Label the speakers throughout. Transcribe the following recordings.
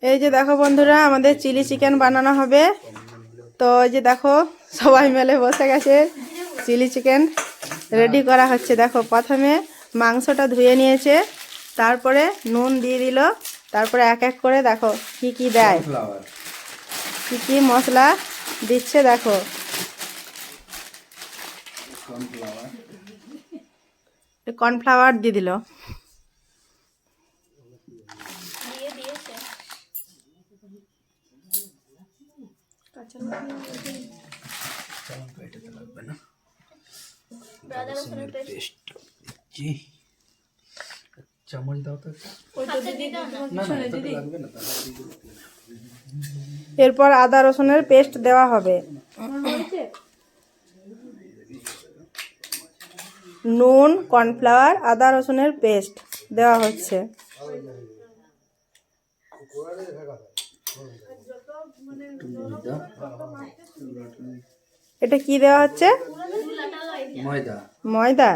Speaker 1: এই যে দেখো বন্ধুরা, আমাদের চিলি চিকেন বানানো হবে। তো এই যে দেখো সবাই মিলে বসে গেছে, চিলি চিকেন রেডি করা হচ্ছে। দেখো প্রথমে মাংসটা ধুয়ে নিয়েছে, তারপরে নুন দিয়ে দিল, তারপরে এক এক করে দেখো কি কি দেয়, কি কি মশলা দিচ্ছে। দেখো কর্নফ্লাওয়ার দিয়ে দিল। এরপর আদা রসুনের পেস্ট দেওয়া হবে। নুন, কর্নফ্লাওয়ার, আদা রসুনের পেস্ট দেওয়া হচ্ছে। এটা কি দেওয়া হচ্ছে? ময়দা।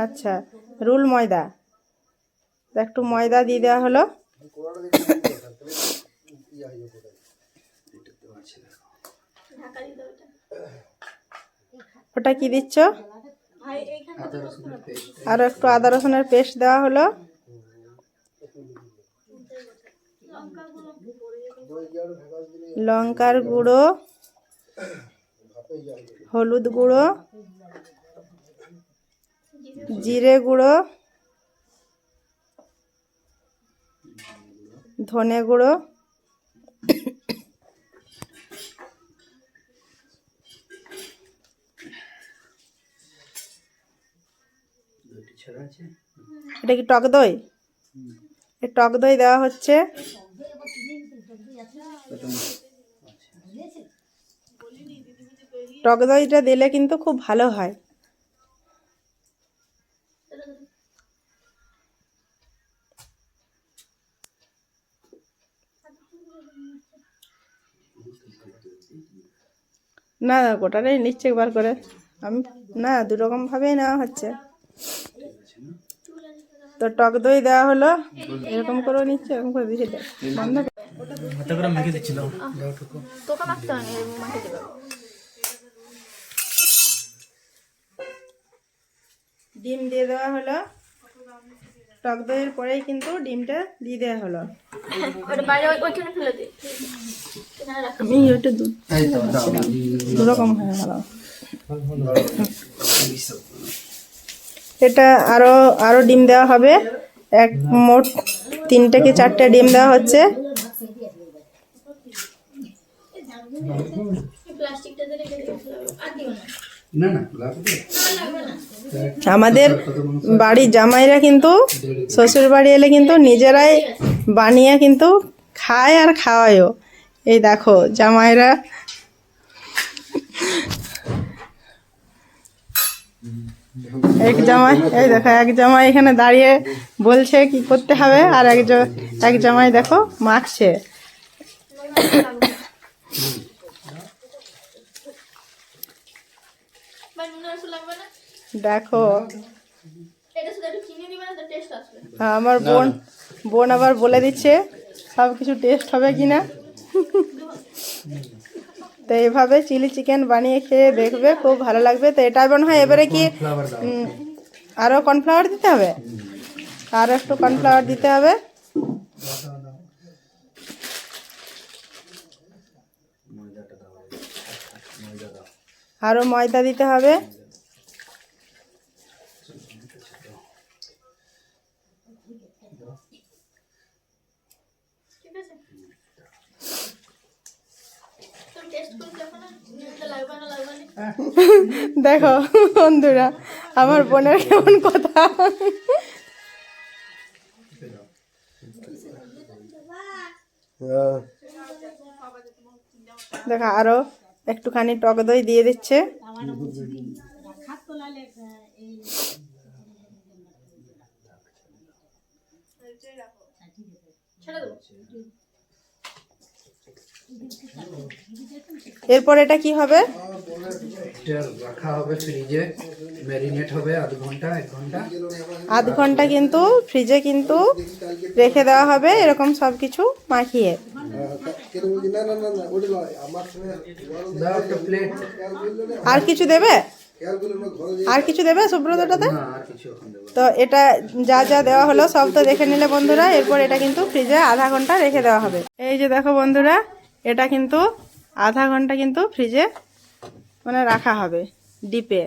Speaker 1: আচ্ছা, রুল ময়দা। একটু ময়দা দিয়ে দেওয়া হলো। ওটা কি দিচ্ছ? আর একটু আদা রসুনের পেস্ট দেওয়া হলো। লঙ্কার গুঁড়ো, হলুদ গুঁড়ো, জিরে গুঁড়ো, ধনে গুঁড়ো, এটা কি টক দই? এই টক দই দেওয়া হচ্ছে। টক দইটা দিলে কিন্তু খুব ভালো হয়। না গোটাটাই নিচ্ছে একবার করে। আমি না, দু রকম ভাবেই নেওয়া হচ্ছে। তো টক দই দেওয়া হলো, এরকম করে নিচ্ছে, এরকম করে দিচ্ছে। ডিম দিয়ে দেওয়া হলো। টক দইয়ের পরেই কিন্তু ডিমটা দিয়ে দেওয়া হলো। আমি ওইটা দুরকম হয়ে গেল। এটা আরো ডিম দেওয়া হবে। এক মোট 3টে কি 4টে ডিম দেওয়া হচ্ছে। আমাদের বাড়ির জামাইরা কিন্তু শ্বশুর বাড়ি এলে কিন্তু নিজেরাই বানিয়ে কিন্তু খায় আর খাওয়ায়ও। এই দেখো জামাইরা এক জামাই, এই দেখো এক জামাই এখানে দাঁড়িয়ে বলছে কি করতে হবে, আর এক জামাই দেখো মাখছে। দেখো আমার বোন আবার বলে দিচ্ছে সব কিছু টেস্ট হবে কিনা। তো এইভাবে চিলি চিকেন বানিয়ে খেয়ে দেখবে, খুব ভালো লাগবে। তো এটা মনে হয় এবারে কি আরও কর্নফ্লাওয়ার দিতে হবে, আরও একটু কর্নফ্লাওয়ার দিতে হবে। আরও ময়দা দিতে হবে। দেখো বন্ধুরা, আমার বোনের কেমন কথা। দেখো আরো একটুখানি টক দই দিয়ে দিচ্ছে। এরপর এটা কি হবে?
Speaker 2: এটা রাখা হবে ফ্রিজে, ম্যারিনেট হবে আধ ঘন্টা 1 ঘন্টা।
Speaker 1: আধ ঘন্টা কিন্তু ফ্রিজে কিন্তু রেখে দেওয়া হবে, এরকম সব কিছু মাখিয়ে।
Speaker 2: দাও একটা প্লেট।
Speaker 1: আর কিছু দেবে? আর কিছু দেবে সুব্রতটাতে?
Speaker 2: না আর কিছু এখন দেবো না।
Speaker 1: তো এটা যা যা দেওয়া হলো সব তো দেখে নিলে বন্ধুরা। এরপর এটা কিন্তু ফ্রিজে আধা ঘন্টা রেখে দেওয়া হবে। এই যে দেখো বন্ধুরা, এটা কিন্তু আধা ঘন্টা কিন্তু ফ্রিজে মানে রাখা হবে ডিপে।